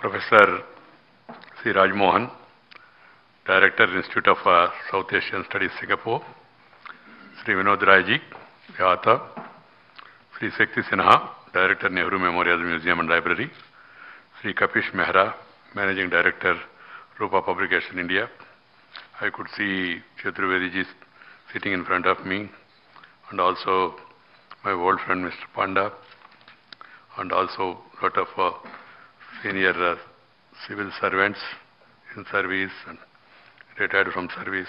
Professor C. Rajmohan, Director, Institute of South Asian Studies, Singapore; Sri Vinod Raiji, the author; Sri Shakti Sinha, Director, Nehru Memorial Museum and Library; Sri Kapish Mehra, Managing Director, Rupa Publication, India. I could see Chaturvedi ji sitting in front of me, and also my old friend Mr. Panda, and also a lot of senior civil servants in service and retired from service,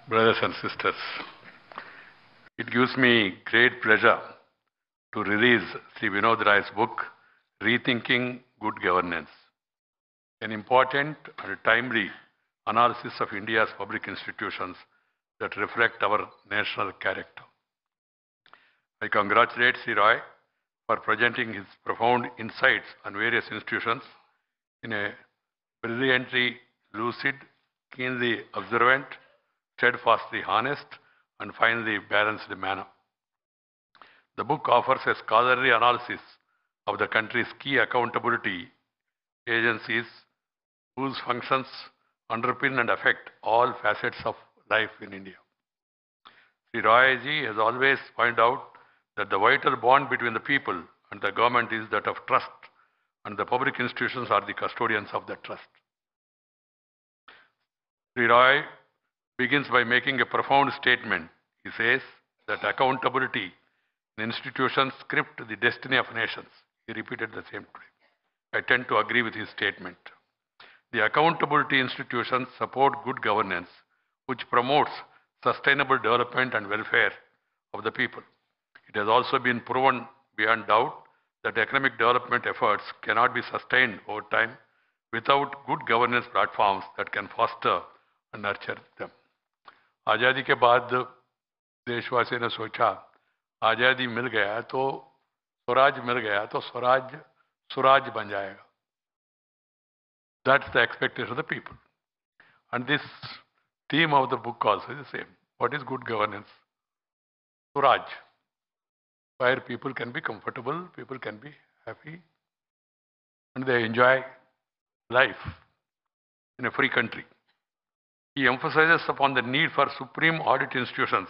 brothers and sisters. It gives me great pleasure to release Sri Vinod Rai's book, Rethinking Good Governance, an important and timely analysis of India's public institutions that reflect our national character. I congratulate Sri Rai for presenting his profound insights on various institutions in a brilliantly lucid, keenly observant, steadfastly honest, and finely balanced manner. The book offers a scholarly analysis of the country's key accountability agencies whose functions underpin and affect all facets of life in India. Sri Rai ji has always pointed out that the vital bond between the people and the government is that of trust, and the public institutions are the custodians of that trust. Sri Rai begins by making a profound statement. He says that accountability in institutions script the destiny of nations. He repeated the same today. I tend to agree with his statement. The accountability institutions support good governance, which promotes sustainable development and welfare of the people. It has also been proven beyond doubt that economic development efforts cannot be sustained over time without good governance platforms that can foster and nurture them. आज़ादी के बाद देशवासियों ने सोचा आज़ादी मिल गया तो स्वराज मिल गया तो स्वराज सुराज बन जाएगा. That's the expectation of the people. And this theme of the book also is the same. What is good governance? Suraj, where people can be comfortable, people can be happy, and they enjoy life in a free country. He emphasizes upon the need for supreme audit institutions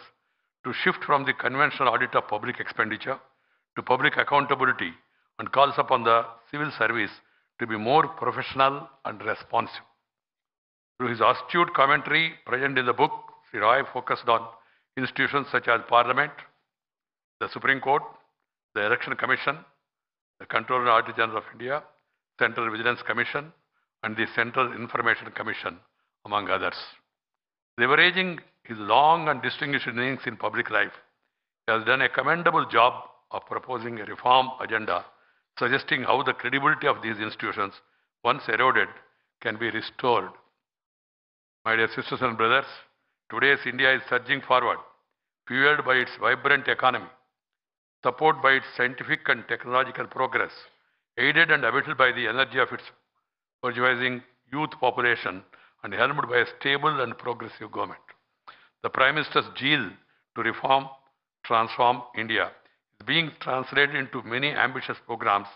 to shift from the conventional audit of public expenditure to public accountability, and calls upon the civil service to be more professional and responsive. Through his astute commentary present in the book, Sri Rai focused on institutions such as Parliament, the Supreme Court, the Election Commission, the Controller and Auditor General of India, Central Vigilance Commission, and the Central Information Commission, among others. Leveraging his long and distinguished innings in public life, he has done a commendable job of proposing a reform agenda, suggesting how the credibility of these institutions, once eroded, can be restored. My dear sisters and brothers, today's India is surging forward, fueled by its vibrant economy, supported by its scientific and technological progress, aided and abetted by the energy of its burgeoning youth population, and helmed by a stable and progressive government. The Prime Minister's zeal to reform, transform India is being translated into many ambitious programs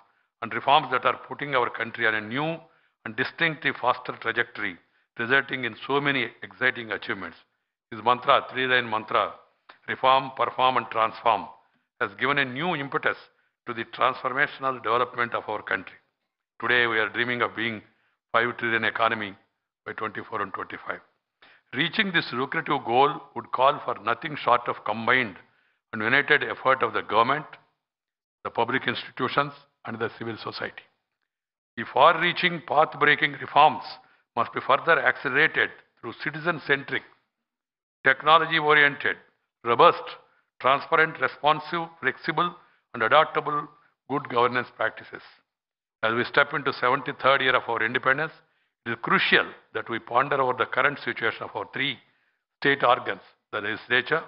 and reforms that are putting our country on a new and distinctly faster trajectory, resulting in so many exciting achievements. His mantra, three-line mantra, reform, perform and transform, has given a new impetus to the transformational development of our country. Today we are dreaming of being 5 trillion economy by 24 and 25. Reaching this lucrative goal would call for nothing short of combined and united effort of the government, the public institutions, and the civil society. The far-reaching, path-breaking reforms must be further accelerated through citizen-centric, technology-oriented, robust, transparent, responsive, flexible, and adaptable good governance practices. As we step into 73rd year of our independence, it is crucial that we ponder over the current situation of our three state organs, the legislature,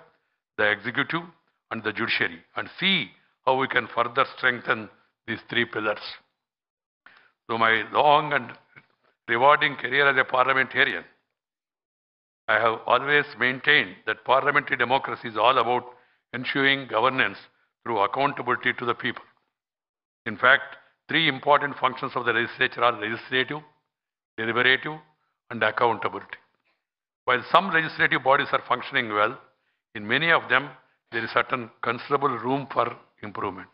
the executive, and the judiciary, and see how we can further strengthen these three pillars. Through my long and rewarding career as a parliamentarian, I have always maintained that parliamentary democracy is all about ensuring governance through accountability to the people. In fact, three important functions of the legislature are legislative, deliberative, and accountability. While some legislative bodies are functioning well, in many of them there is certain considerable room for improvement.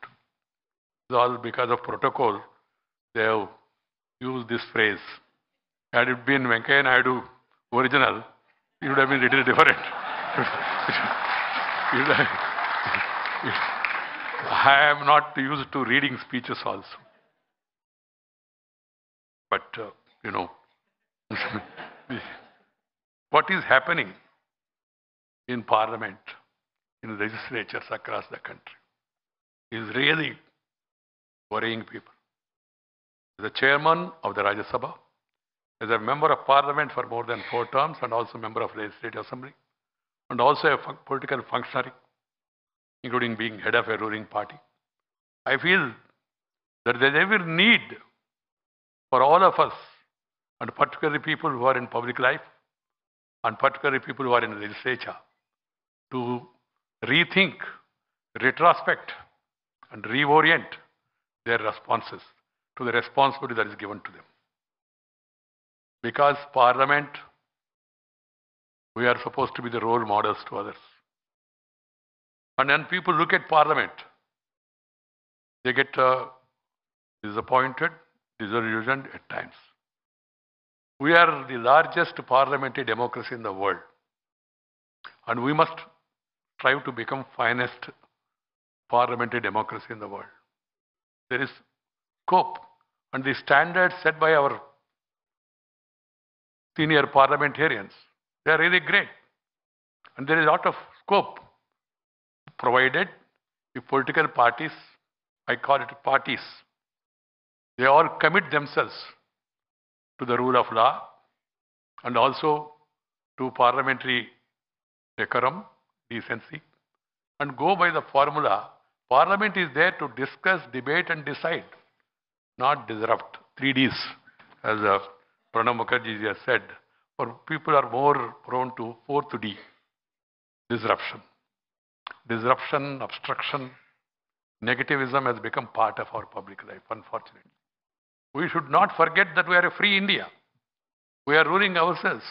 It's all because of protocol. They have used this phrase. Had it been Venkaiah Naidu original, it would have been a little different. I am not used to reading speeches also. But, what is happening in parliament, in legislatures across the country, is really worrying people. As a chairman of the Rajya Sabha, as a member of parliament for more than 4 terms, and also member of legislative assembly, and also a political functionary, including being head of a ruling party, I feel that there is every need for all of us, and particularly people who are in public life, and particularly people who are in the legislature, to rethink, retrospect, and reorient their responses to the responsibility that is given to them. Because parliament, we are supposed to be the role models to others. And when people look at parliament, they get disappointed, disillusioned at times. We are the largest parliamentary democracy in the world. And we must strive to become finest parliamentary democracy in the world. There is scope, and the standards set by our senior parliamentarians, they are really great. And there is a lot of scope, provided the political parties, I call it parties, they all commit themselves to the rule of law and also to parliamentary decorum, decency, and go by the formula. Parliament is there to discuss, debate, and decide, not disrupt. 3 Ds, as Pranab Mukherjee has said, or people are more prone to 4th D, disruption. Disruption, obstruction, negativism has become part of our public life, unfortunately. We should not forget that we are a free India. We are ruling ourselves.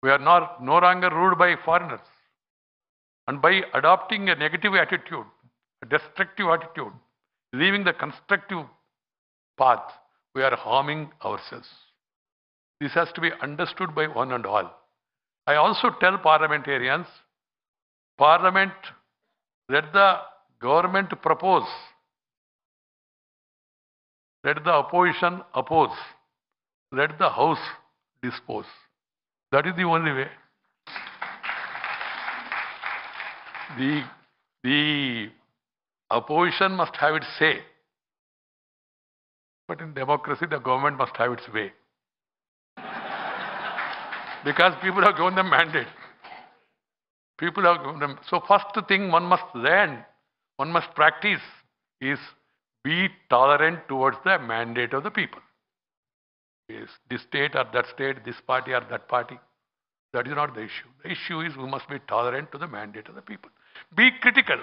We are no longer ruled by foreigners. And by adopting a negative attitude, a destructive attitude, leaving the constructive path, we are harming ourselves. This has to be understood by one and all. I also tell parliamentarians, Parliament, let the government propose. Let the opposition oppose. Let the House dispose. That is the only way. The opposition must have its say. But in democracy, the government must have its way. Because people have given them mandate. People have given them. So first thing one must learn, one must practice is be tolerant towards the mandate of the people. Yes, this state or that state, this party or that party. That is not the issue. The issue is we must be tolerant to the mandate of the people. Be critical.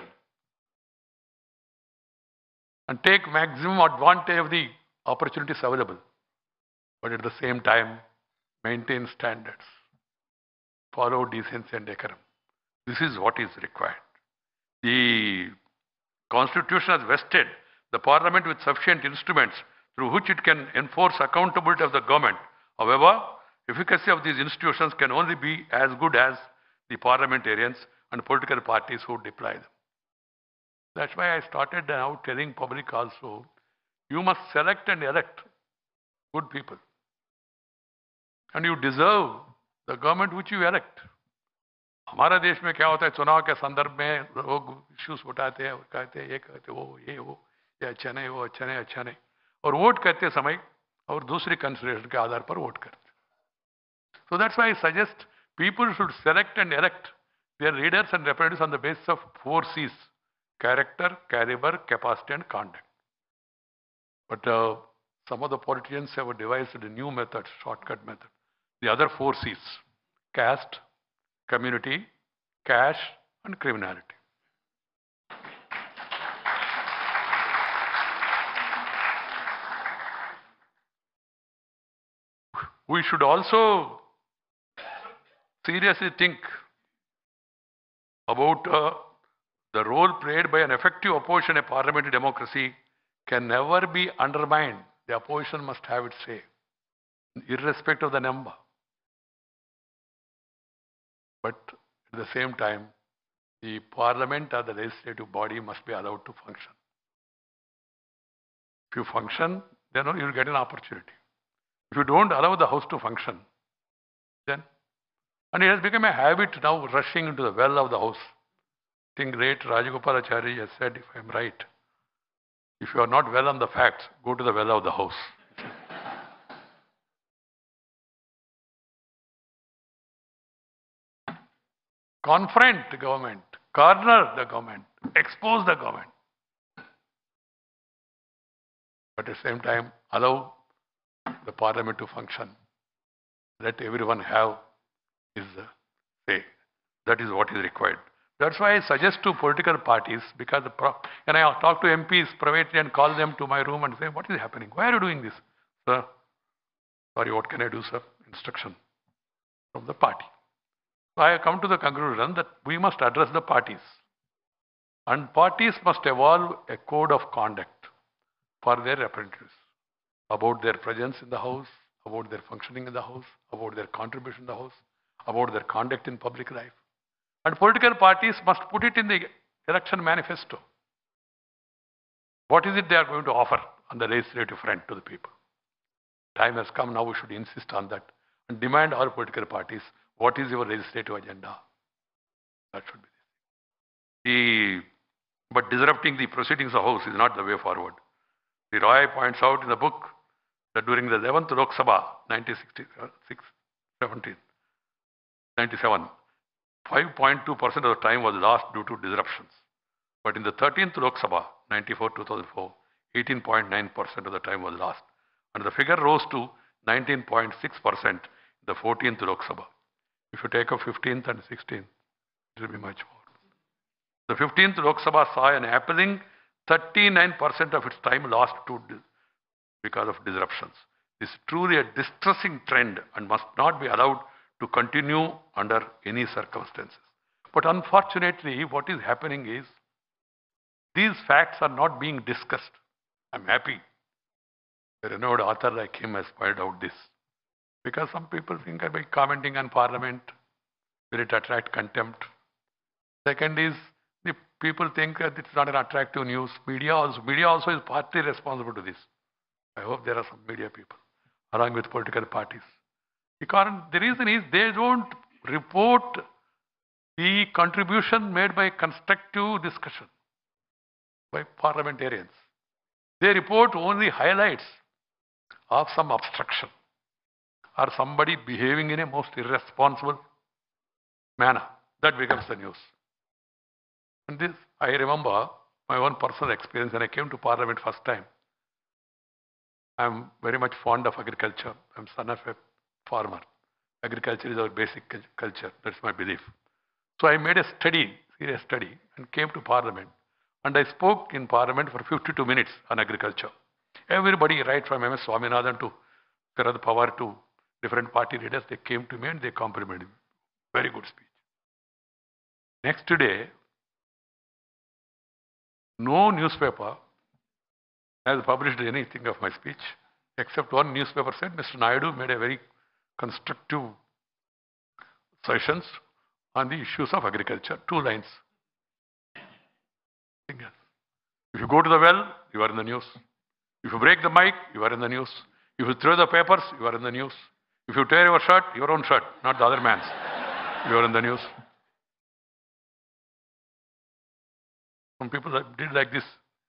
And take maximum advantage of the opportunities available. But at the same time, maintain standards. Follow decency and decorum. This is what is required. The Constitution has vested the Parliament with sufficient instruments through which it can enforce accountability of the government. However, efficacy of these institutions can only be as good as the parliamentarians and political parties who deploy them. That's why I started now telling public also, you must select and elect good people. And you deserve the government which you elect. हमारा देश में क्या होता है, चुनाव के संदर्भ में लोग इश्यूज उठाते हैं और कहते हैं ये कहते वो ये अच्छा नहीं, वो अच्छा नहीं, अच्छा नहीं, और वोट करते समय और दूसरी कंसिडरेशन के आधार पर वोट करते. So that's why I suggest people should select and elect their leaders and representatives on the basis of 4 C's: character, caliber, capacity, and conduct. But some of the politicians have devised a new method, shortcut method. The other 4 C's: caste, community, cash, and criminality. we should also seriously think about the role played by an effective opposition in a parliamentary democracy can never be undermined. The opposition must have its say, irrespective of the number. But at the same time, the parliament or the legislative body must be allowed to function. If you function, then you will get an opportunity. If you don't allow the house to function, then, and it has become a habit now rushing into the well of the house. I think great Rajagopalachari has said, if I am right, if you are not well on the facts, go to the well of the house. Confront the government, corner the government, expose the government. But at the same time, allow the parliament to function. Let everyone have his say. That is what is required. That's why I suggest to political parties, because when I talk to MPs privately and call them to my room and say, what is happening? Why are you doing this? Sir, sorry, what can I do, sir? Instruction from the party. So I have come to the conclusion that we must address the parties. And parties must evolve a code of conduct for their representatives about their presence in the house, about their functioning in the house, about their contribution in the house, about their conduct in public life. And political parties must put it in the election manifesto. What is it they are going to offer on the legislative front to the people? Time has come now, we should insist on that and demand our political parties, what is your legislative agenda? That should be but disrupting the proceedings of the house is not the way forward. The Roy points out in the book that during the 11th Lok Sabha, 1997, 5.2% of the time was lost due to disruptions. But in the 13th Lok Sabha, 94-2004, 18.9% of the time was lost. And the figure rose to 19.6% in the 14th Lok Sabha. If you take a 15th and 16th, it will be much more. The 15th Lok Sabha saw an appalling 39% of its time lost because of disruptions. This is truly a distressing trend and must not be allowed to continue under any circumstances. But unfortunately, what is happening is these facts are not being discussed. I'm happy a renowned author like him has pointed out this. Because some people think that by commenting on parliament, will it attract contempt? Second is, the people think that it's not an attractive news. Media also is partly responsible to this. I hope there are some media people, along with political parties. Because the reason is they don't report the contribution made by constructive discussion by parliamentarians. They report only highlights of some obstruction or somebody behaving in a most irresponsible manner. That becomes the news. And this, I remember my own personal experience when I came to parliament first time. I'm very much fond of agriculture. I'm son of a farmer. Agriculture is our basic culture. That's my belief. So I made a serious study, and came to parliament. And I spoke in parliament for 52 minutes on agriculture. Everybody, right from M.S. Swaminathan to Sharad Pawar to different party leaders, they came to me and they complimented me. Very good speech. Next day, no newspaper has published anything of my speech, except one newspaper said Mr. Naidu made a very constructive sessions on the issues of agriculture. 2 lines. If you go to the well, you are in the news. If you break the mic, you are in the news. If you throw the papers, you are in the news. If you tear your shirt, your own shirt, not the other man's, you are in the news. Some people did like this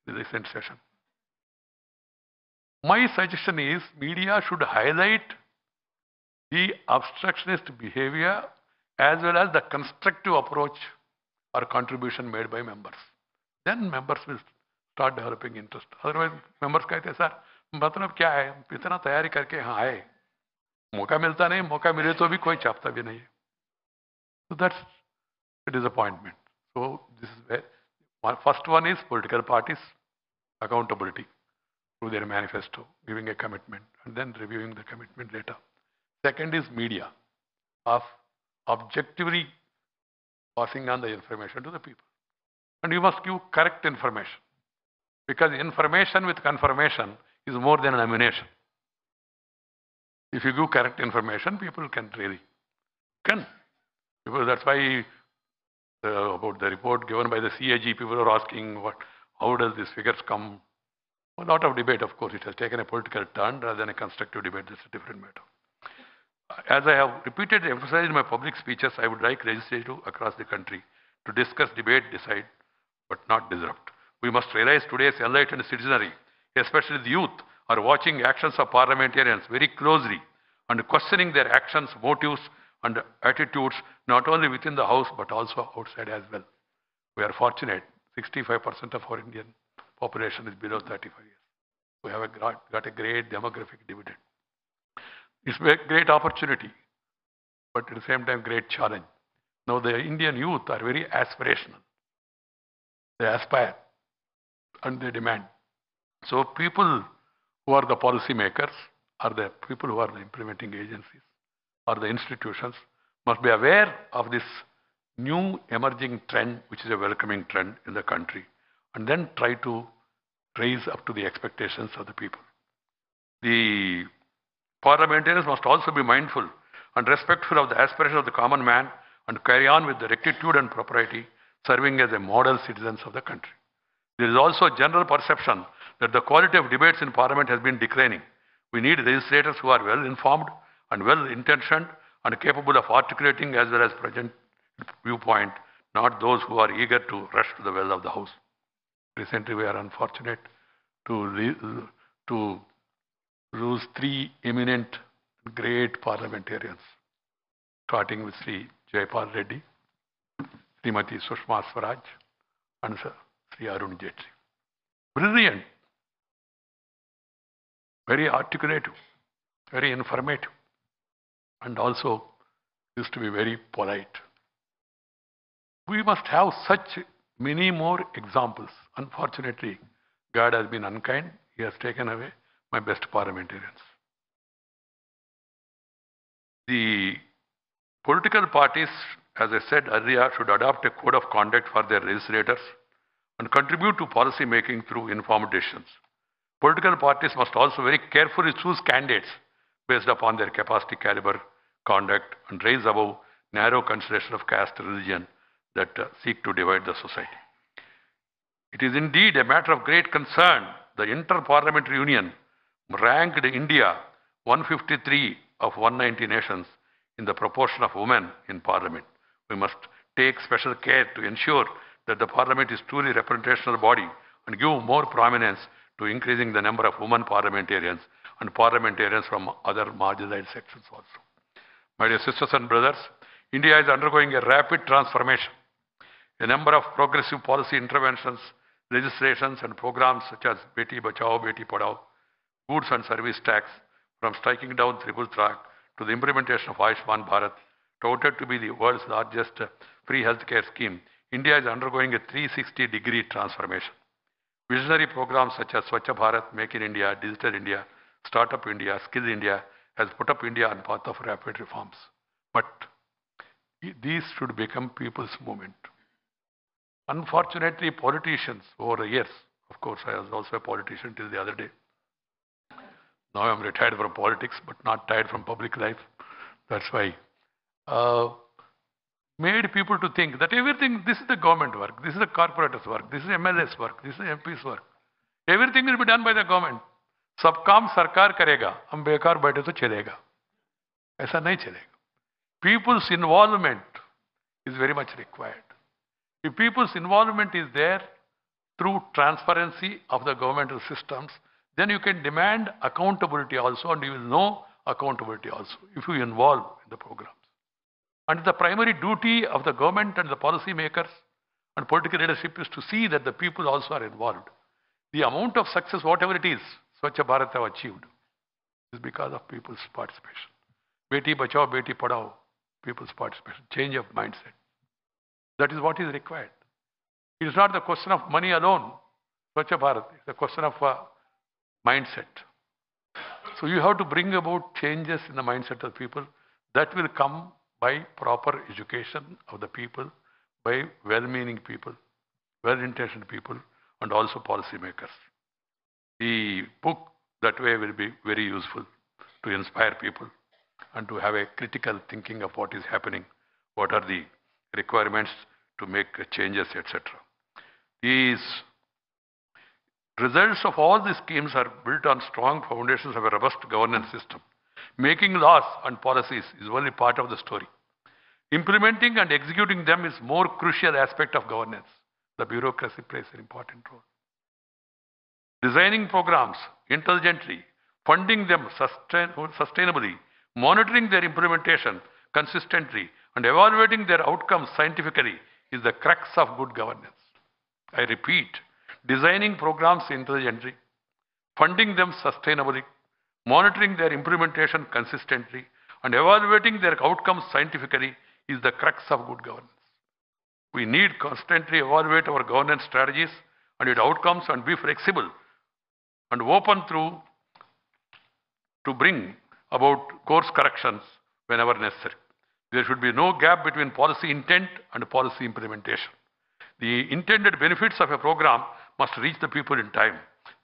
in the recent session. My suggestion is media should highlight the obstructionist behavior as well as the constructive approach or contribution made by members. Then members will start developing interest. Otherwise, members कहते हैं sir मतलब क्या है इतना तैयारी करके यहाँ आए मौका मिलता नहीं मौका मिले तो भी कोई चाहता भी नहीं. So that's a disappointment. So this is where first one is political parties accountability through their manifesto, giving a commitment and then reviewing the commitment later. Second is media, of objectively passing on the information to the people. And you must give correct information, because information with confirmation is more than an ammunition. If you give correct information, people can really can. Because that's why about the report given by the CAG, people are asking how does these figures come? A lot of debate, of course. It has taken a political turn rather than a constructive debate. That's a different matter. As I have repeatedly emphasized in my public speeches, I would like legislators across the country to discuss, debate, decide, but not disrupt. We must realize today's enlightened citizenry, especially the youth, are watching actions of parliamentarians very closely and questioning their actions, motives, and attitudes, not only within the House but also outside as well. We are fortunate. 65% of our Indian population is below 35 years. We have got a great demographic dividend. It's a great opportunity, but at the same time, great challenge. Now, the Indian youth are very aspirational. They aspire and they demand. So, people who are the policy makers, or the people who are the implementing agencies, or the institutions, must be aware of this new emerging trend, which is a welcoming trend in the country, and then try to raise up to the expectations of the people. The parliamentarians must also be mindful and respectful of the aspirations of the common man and carry on with the rectitude and propriety, serving as a model citizens of the country. There is also a general perception that the quality of debates in Parliament has been declining. We need legislators who are well informed and well intentioned and capable of articulating as well as present viewpoint, not those who are eager to rush to the well of the House. Recently, we are unfortunate to lose three eminent, great parliamentarians, starting with Sri Jayapal Reddy, Srimati Sushma Swaraj, and Sri Arun Jaitley. Brilliant, very articulative, very informative, and also used to be very polite. We must have such many more examples. Unfortunately, God has been unkind. He has taken away my best parliamentarians. The political parties, as I said earlier, should adopt a code of conduct for their legislators and contribute to policy making through informed decisions. Political parties must also very carefully choose candidates based upon their capacity, caliber, conduct, and raise above narrow consideration of caste, religion that seek to divide the society. It is indeed a matter of great concern. The Inter-Parliamentary Union ranked India 153 of 190 nations in the proportion of women in Parliament. We must take special care to ensure that the Parliament is truly a representational body and give more prominence to increasing the number of women parliamentarians and parliamentarians from other marginalized sections also. My dear sisters and brothers, India is undergoing a rapid transformation. A number of progressive policy interventions, legislations and programs such as Beti Bachao, Beti Padhao, goods and service tax, from striking down triple track to the implementation of Ayushman Bharat, touted to be the world's largest free healthcare scheme, India is undergoing a 360-degree transformation. Visionary programs such as Swachh Bharat, Make in India, Digital India, Startup India, Skill India has put up India on path of rapid reforms. But these should become people's movement. Unfortunately, politicians over the years, of course, I was also a politician till the other day. Now I'm retired from politics, but not tired from public life. That's why made people to think that everything, this is the government work, this is the corporators work, this is MLA's work, this is MP's work. Everything will be done by the government. सब काम सरकार करेगा, हम बेकार बैठे तो चलेगा. ऐसा नहीं चलेगा. People's involvement is very much required. If people's involvement is there through transparency of the governmental systems, then you can demand accountability also, and you will know accountability also if you involve in the programs. And the primary duty of the government and the policy makers and political leadership is to see that the people also are involved. The amount of success, whatever it is, Swachh Bharat have achieved, is because of people's participation. Beti Bachao, Beti Padhao, people's participation, change of mindset. That is what is required. It is not the question of money alone, Swachh Bharat, it's the question of mindset. So you have to bring about changes in the mindset of people. That will come by proper education of the people, by well-meaning people, well-intentioned people, and also policymakers. The book that way will be very useful to inspire people and to have a critical thinking of what is happening, what are the requirements to make changes, etc. These results of all these schemes are built on strong foundations of a robust governance system. Making laws and policies is only part of the story. Implementing and executing them is more crucial aspect of governance. The bureaucracy plays an important role. Designing programs intelligently, funding them sustainably, monitoring their implementation consistently, and evaluating their outcomes scientifically is the crux of good governance. I repeat, designing programs intelligently, funding them sustainably, monitoring their implementation consistently, and evaluating their outcomes scientifically is the crux of good governance. We need constantly evaluate our governance strategies and its outcomes and be flexible and open to bring about course corrections whenever necessary. There should be no gap between policy intent and policy implementation. The intended benefits of a program must reach the people in time.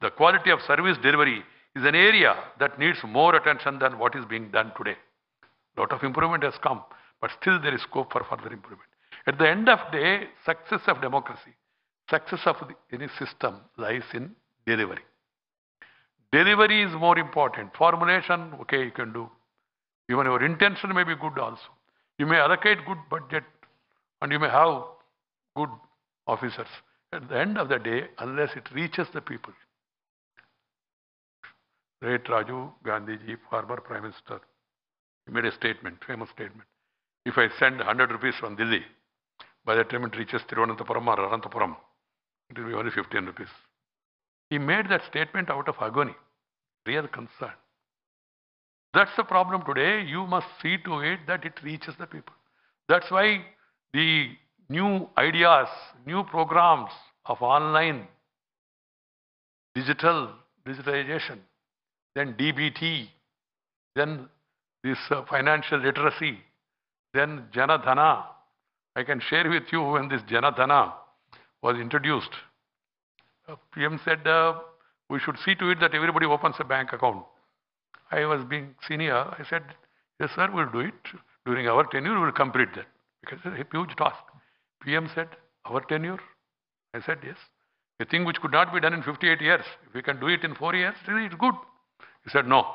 The quality of service delivery is an area that needs more attention than what is being done today. A lot of improvement has come, but still there is scope for further improvement. At the end of the day, success of democracy, success of any system lies in delivery. Delivery is more important. Formulation, okay, you can do. Even your intention may be good also. You may allocate good budget and you may have good officers. At the end of the day, unless it reaches the people. Great Rajiv Gandhi ji, former Prime Minister, he made a statement, famous statement. If I send 100 rupees from Delhi, by the time it reaches Thiruvananthapuram or Ananthapuram, it will be only 15 rupees. He made that statement out of agony, real concern. That's the problem today. You must see to it that it reaches the people. That's why the new ideas, new programs of online, digitalization, then DBT, then this financial literacy, then Janadhana. I can share with you when this Janadhana was introduced. PM said we should see to it that everybody opens a bank account. I was being senior. I said, yes sir, we'll do it. During our tenure, we will complete that. Because it's a huge task. PM said, our tenure? I said, yes. A thing which could not be done in 58 years. If we can do it in 4 years, really it's good. He said, no.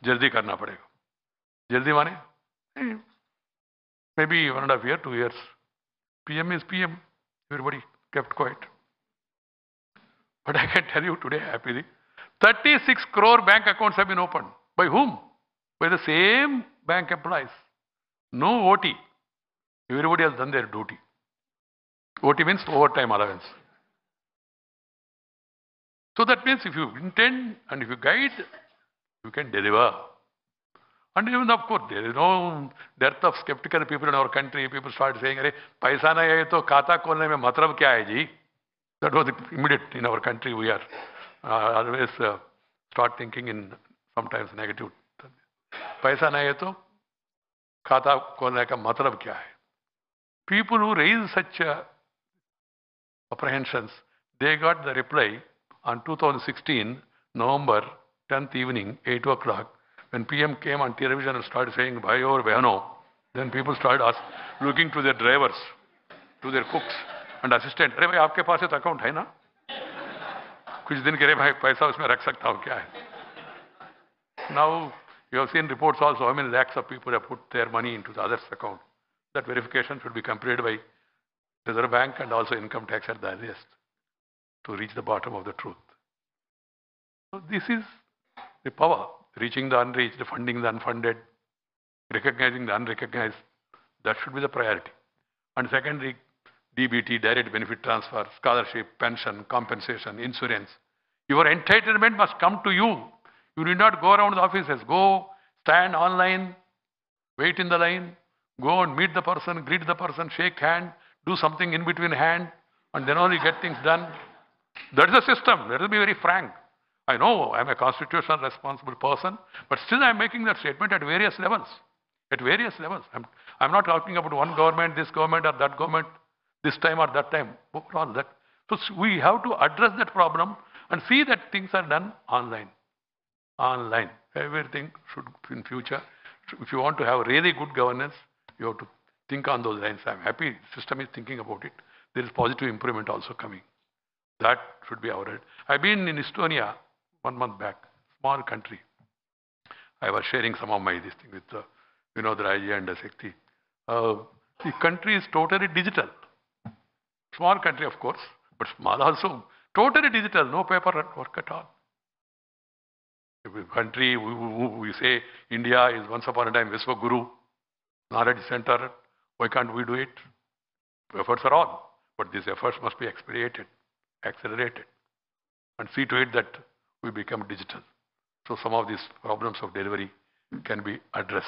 Jaldi karna padega. Jaldi mane? Maybe 1.5 years, 2 years. PM is PM. Everybody kept quiet. But I can tell you today happily, 36 crore bank accounts have been opened. By whom? By the same bank employees. No OT. Everybody has done their duty. OT means overtime allowance. So that means if you intend and if you guide, you can deliver. And even of course, there is no dearth of skeptical people in our country. People start saying, "Arey, paisa nahi hai to khata kholne mein matlab kya hai ji?" That was immediate in our country. We are always start thinking in sometimes negative. Paisa nahi hai to khata kholne ka matlab kya hai? People who raise such apprehensions, they got the reply on 2016, November 10th evening, 8 o'clock, when PM came on television and started saying, Bhai or Behano, then people started looking to their drivers, to their cooks and assistants. अरे भाई आपके पास एक account है ना? कुछ दिन के लिए भाई पैसा उसमें रख सकता हूँ क्या है? Now you have seen reports also how many lakhs of people have put their money into the others' account. That verification should be completed by Reserve Bank and also income tax at the earliest to reach the bottom of the truth. So this is the power, reaching the unreached, funding the unfunded, recognizing the unrecognized. That should be the priority. And secondly, DBT, direct benefit transfer, scholarship, pension, compensation, insurance. Your entitlement must come to you. You need not go around the offices. Go, stand online, wait in the line, go and meet the person, greet the person, shake hand, do something in between hand, and then only get things done. That is the system. Let us be very frank. I know I'm a constitutional responsible person, but still I'm making that statement at various levels. At various levels. I'm not talking about one government, this government or that government, this time or that time. All that. So we have to address that problem and see that things are done online. Online. Everything should, in future, if you want to have really good governance, you have to think on those lines. I'm happy the system is thinking about it. There is positive improvement also coming. That should be our. I've been in Estonia 1 month back, small country. I was sharing some of my this thing with Vinod Raji and Shakti. The country is totally digital. Small country, of course, but small also. Totally digital, no paper work at all. Country, we say India is once upon a time Vishwaguru, knowledge center. Why can't we do it? Efforts are on, but these efforts must be expedited, accelerated, and see to it that we become digital. So some of these problems of delivery can be addressed.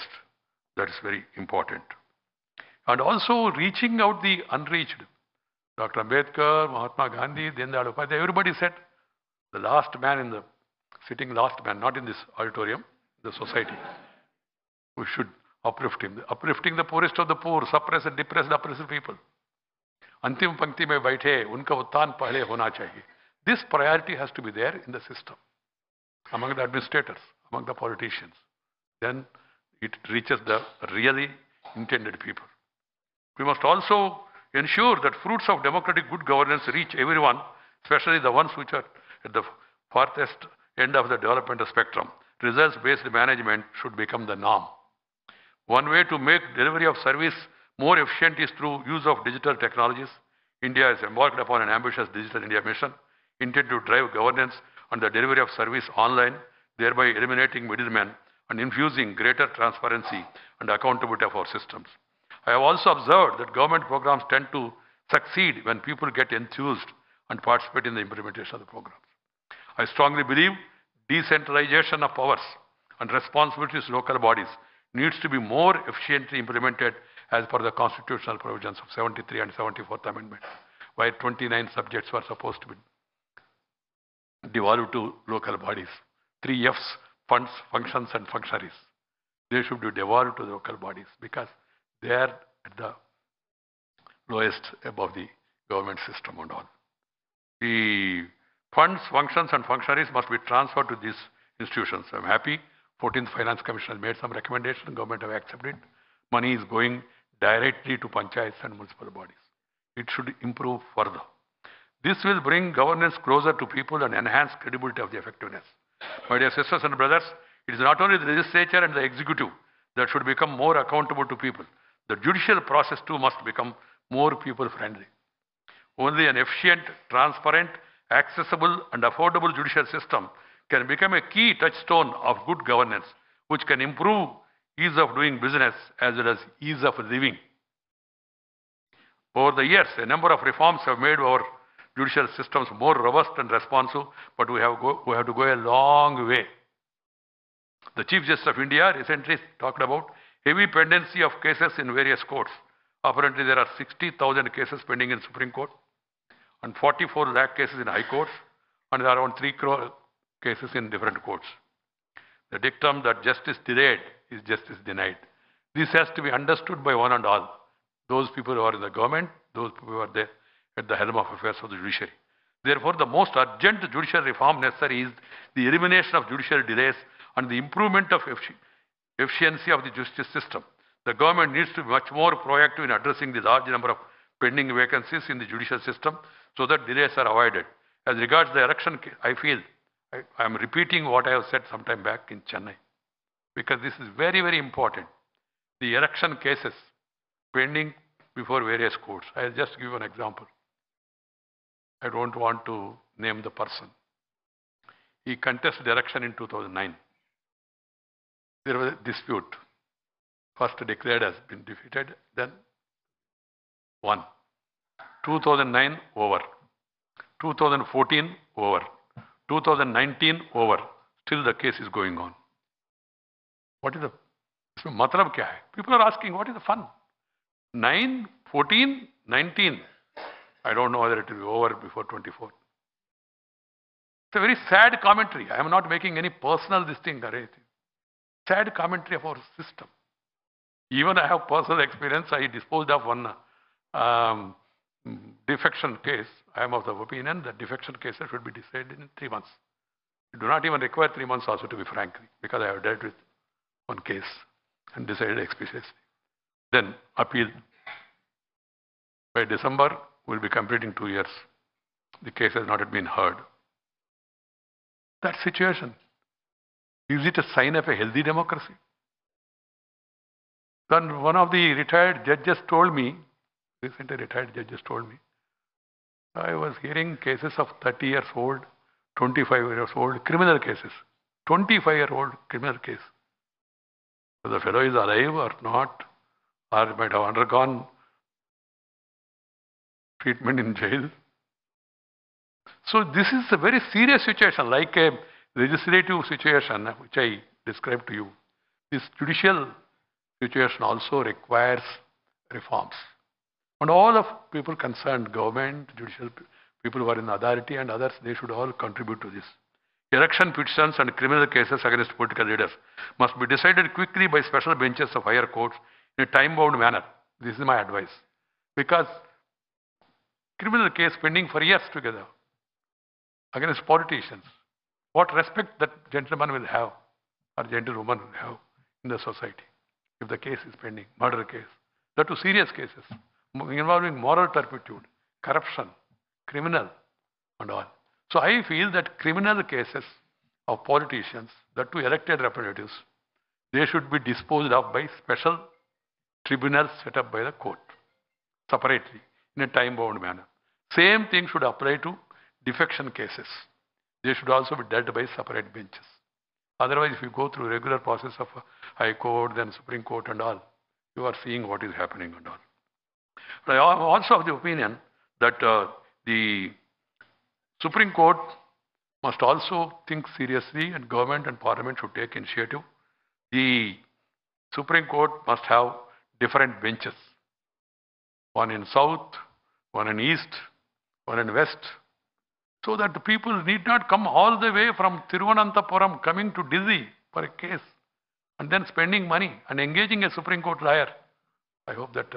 That is very important. And also reaching out the unreached. Dr. Ambedkar, Mahatma Gandhi, Dindal Upadhyay, everybody said the last man in the sitting last man, not in this auditorium, the society. We should uplift him. Uplifting the poorest of the poor, suppressed and depressed, oppressed people. Antim pankti mein baithe, unka uttan pahle hona chahiye. This priority has to be there in the system, among the administrators, among the politicians. Then it reaches the really intended people. We must also ensure that fruits of democratic good governance reach everyone, especially the ones which are at the farthest end of the development spectrum. Results-based management should become the norm. One way to make delivery of service more efficient is through use of digital technologies. India has embarked upon an ambitious Digital India mission intended to drive governance and the delivery of service online, thereby eliminating middlemen and infusing greater transparency and accountability of our systems. I have also observed that government programs tend to succeed when people get enthused and participate in the implementation of the programs. I strongly believe decentralization of powers and responsibilities to local bodies needs to be more efficiently implemented as per the constitutional provisions of 73 and 74th Amendment, where 29 subjects were supposed to be devolved to local bodies. 3 F's, funds, functions and functionaries. They should be devolved to the local bodies because they are at the lowest above the government system and all. The funds, functions and functionaries must be transferred to these institutions. I'm happy 14th Finance Commission has made some recommendation, government have accepted. Money is going directly to panchayats and municipal bodies. It should improve further. This will bring governance closer to people and enhance credibility of the effectiveness. My dear sisters and brothers, it is not only the legislature and the executive that should become more accountable to people. The judicial process too must become more people-friendly. Only an efficient, transparent, accessible and affordable judicial system can become a key touchstone of good governance, which can improve ease of doing business as well as ease of living. Over the years, a number of reforms have made our judicial systems more robust and responsive, but we have to go a long way. The Chief Justice of India recently talked about heavy pendency of cases in various courts. Apparently, there are 60,000 cases pending in Supreme Court and 44 lakh cases in High Courts, and there are around 3 crore cases in different courts. The dictum that justice delayed is justice denied. This has to be understood by one and all. Those people who are in the government, those people who are there at the helm of affairs of the judiciary. Therefore, the most urgent judicial reform necessary is the elimination of judicial delays and the improvement of efficiency of the justice system. The government needs to be much more proactive in addressing the large number of pending vacancies in the judicial system so that delays are avoided. As regards the election, I feel I am repeating what I have said some time back in Chennai, because this is very, very important. The election cases pending before various courts. I'll just give an example. I don't want to name the person. He contested the election in 2009. There was a dispute. First declared has been defeated, then won. 2009 over. 2014 over. 2019 over. Still the case is going on. What is the matlab kya hai? People are asking, what is the fun? 9, 14, 19. I don't know whether it will be over before 24. It's a very sad commentary. I am not making any personal this thing or anything. Sad commentary of our system. Even I have personal experience. I disposed of one defection case. I am of the opinion that defection cases should be decided in 3 months. You do not even require 3 months also, to be frank, because I have dealt with one case and decided expeditiously. Then appeal. By December, we will be completing 2 years. The case has not yet been heard. That situation, is it a sign of a healthy democracy? Then one of the retired judges told me, recently retired judges told me, I was hearing cases of 30 years old, 25 years old, criminal cases. 25-year-old criminal case. Whether the fellow is alive or not, or might have undergone treatment in jail. So this is a very serious situation, like a legislative situation which I described to you. This judicial situation also requires reforms. And all of people concerned, government, judicial people who are in authority and others, they should all contribute to this. Election petitions and criminal cases against political leaders must be decided quickly by special benches of higher courts in a time-bound manner. This is my advice. Because criminal case pending for years together against politicians, what respect that gentleman will have or gentlewoman will have in the society if the case is pending, murder case. That too serious cases involving moral turpitude, corruption, criminal and all. So I feel that criminal cases of politicians, that too elected representatives, they should be disposed of by special tribunals set up by the court, separately, in a time-bound manner. Same thing should apply to defection cases. They should also be dealt by separate benches. Otherwise, if you go through regular process of High Court, then Supreme Court and all, you are seeing what is happening and all. But I am also of the opinion that the Supreme Court must also think seriously, and government and parliament should take initiative. The Supreme Court must have different benches. One in south, one in east, one in west, so that the people need not come all the way from Thiruvananthapuram coming to Delhi for a case and then spending money and engaging a Supreme Court lawyer. I hope that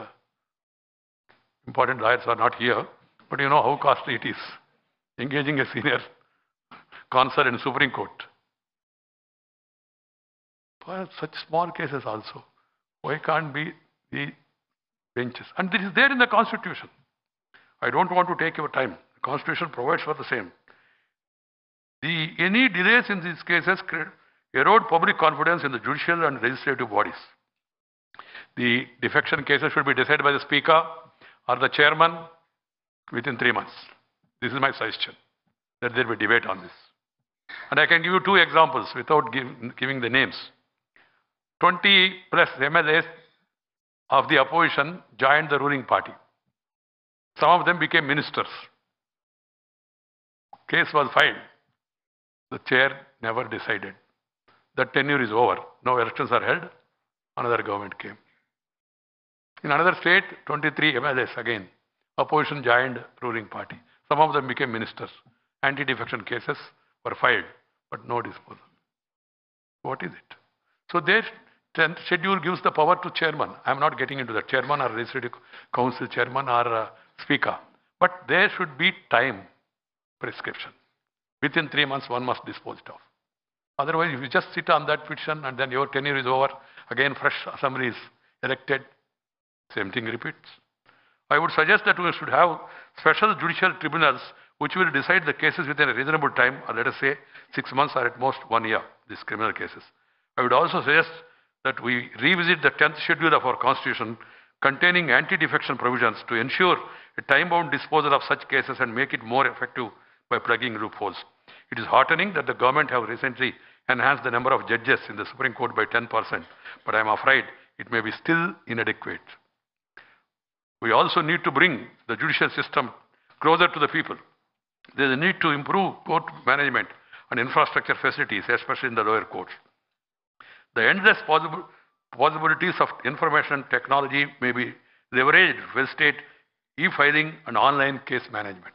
important lawyers are not here, but you know how costly it is, engaging a senior counsel in Supreme Court. For such small cases also, why can't be the benches? And this is there in the Constitution. I don't want to take your time. The Constitution provides for the same. Any delays in these cases erode public confidence in the judicial and legislative bodies. The defection cases should be decided by the Speaker or the Chairman within 3 months. This is my suggestion, that there be debate on this. And I can give you 2 examples without giving the names. 20 plus MLAs of the opposition joined the ruling party. Some of them became ministers. Case was filed. The chair never decided. The tenure is over. Now elections are held. Another government came. In another state, 23 MLAs again. Opposition joined ruling party. Some of them became ministers. Anti-defection cases were filed, but no disposal. What is it? So their 10th schedule gives the power to chairman. I am not getting into the chairman or legislative council chairman or speaker. But there should be time prescription. Within 3 months, one must dispose it of. Otherwise, if you just sit on that petition and then your tenure is over, again fresh assembly is elected, same thing repeats. I would suggest that we should have special judicial tribunals which will decide the cases within a reasonable time, or let us say 6 months or at most 1 year, these criminal cases. I would also suggest that we revisit the 10th schedule of our Constitution containing anti-defection provisions to ensure a time-bound disposal of such cases and make it more effective by plugging loopholes. It is heartening that the government have recently enhanced the number of judges in the Supreme Court by 10%, but I am afraid it may be still inadequate. We also need to bring the judicial system closer to the people. There is a need to improve court management and infrastructure facilities, especially in the lower courts. The endless possibilities of information technology may be leveraged with state e-filing and online case management.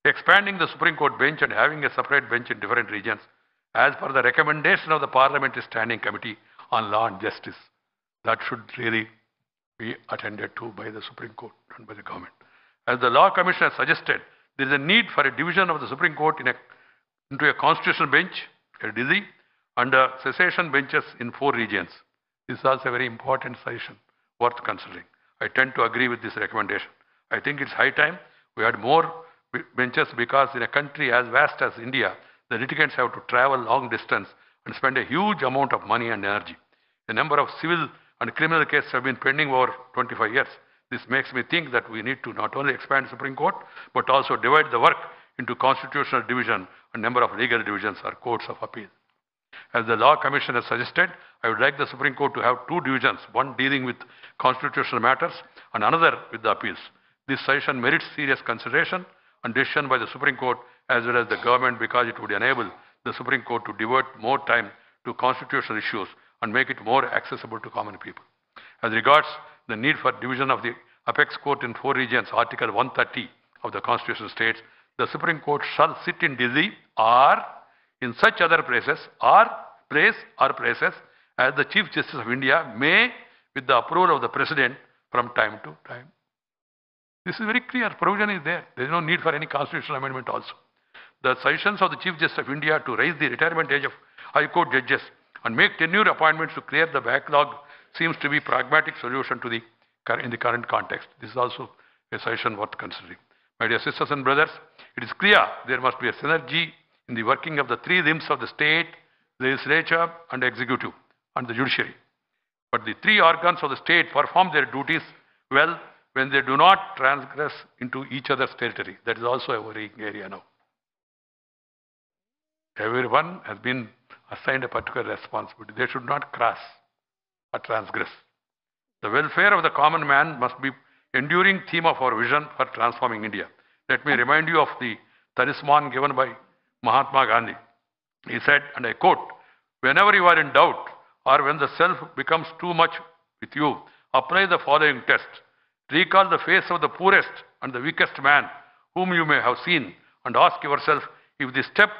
expanding the Supreme Court bench and having a separate bench in different regions as per the recommendation of the Parliamentary Standing Committee on Law and Justice. That should really be attended to by the Supreme Court and by the government. As the Law Commission has suggested, there is a need for a division of the Supreme Court into a constitutional bench, a DISI, and cessation benches in 4 regions. This is also a very important suggestion worth considering. I tend to agree with this recommendation. I think it's high time we had more benches, because in a country as vast as India, the litigants have to travel long distance and spend a huge amount of money and energy. A number of civil and criminal cases have been pending over 25 years. This makes me think that we need to not only expand the Supreme Court, but also divide the work into constitutional division and number of legal divisions or courts of appeal. As the Law Commission has suggested, I would like the Supreme Court to have 2 divisions, one dealing with constitutional matters and another with the appeals. This suggestion merits serious consideration and decision by the Supreme Court as well as the government, because it would enable the Supreme Court to devote more time to constitutional issues and make it more accessible to common people. As regards the need for division of the Apex Court in 4 regions, Article 130 of the Constitution states, the Supreme Court shall sit in Delhi or in such other places or places as the Chief Justice of India may, with the approval of the President, from time to time. This is very clear. Provision is there. There is no need for any constitutional amendment also. The suggestions of the Chief Justice of India to raise the retirement age of High Court judges and make tenure appointments to clear the backlog seems to be a pragmatic solution to in the current context. This is also a suggestion worth considering. My dear sisters and brothers, it is clear there must be a synergy in the working of the 3 limbs of the state, the legislature and the executive and the judiciary. But the 3 organs of the state perform their duties well when they do not transgress into each other's territory. That is also a worrying area now. Everyone has been assigned a particular responsibility. They should not cross or transgress. The welfare of the common man must be enduring theme of our vision for transforming India. Let me remind you of the talisman given by Mahatma Gandhi. He said, and I quote, "Whenever you are in doubt or when the self becomes too much with you, apply the following test. Recall the face of the poorest and the weakest man whom you may have seen and ask yourself if the step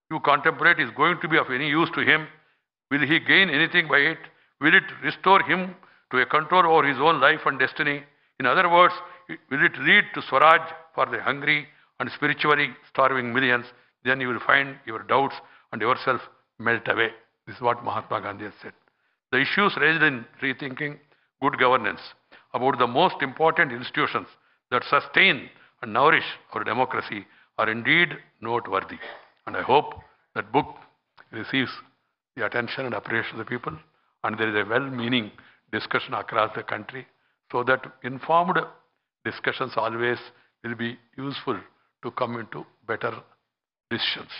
you contemplate is going to be of any use to him. Will he gain anything by it? Will it restore him to a control over his own life and destiny? In other words, will it lead to Swaraj for the hungry and spiritually starving millions? Then you will find your doubts and yourself melt away." This is what Mahatma Gandhi has said. The issues raised in rethinking good governance about the most important institutions that sustain and nourish our democracy are indeed noteworthy. And I hope that book receives the attention and appreciation of the people, and there is a well-meaning discussion across the country, so that informed discussions always will be useful to come into better decisions.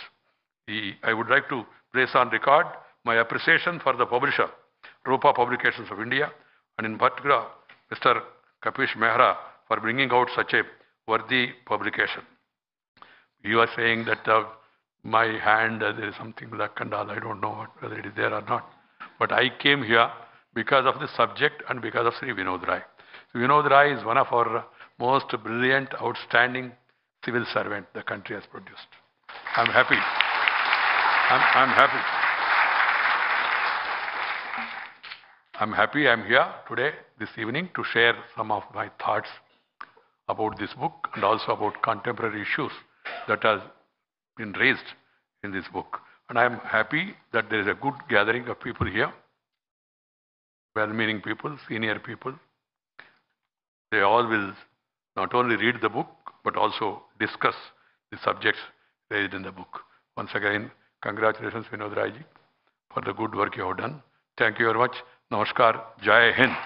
I would like to place on record my appreciation for the publisher, Rupa Publications of India, and in particular, Mr. Kapish Mehra, for bringing out such a worthy publication. You are saying that my hand, there is something luck and all, I don't know whether it is there or not. But I came here because of the subject and because of Sri Vinod Rai. Vinod Rai is one of our most brilliant, outstanding civil servant the country has produced. I'm happy. I'm happy. I'm happy I'm here today, this evening, to share some of my thoughts about this book and also about contemporary issues that has been raised in this book. And I'm happy that there is a good gathering of people here, well-meaning people, senior people. They all will not only read the book, but also discuss the subjects raised in the book. Once again, congratulations, Vinod Rai ji, for the good work you have done. Thank you very much. Namaskar. Jai Hind.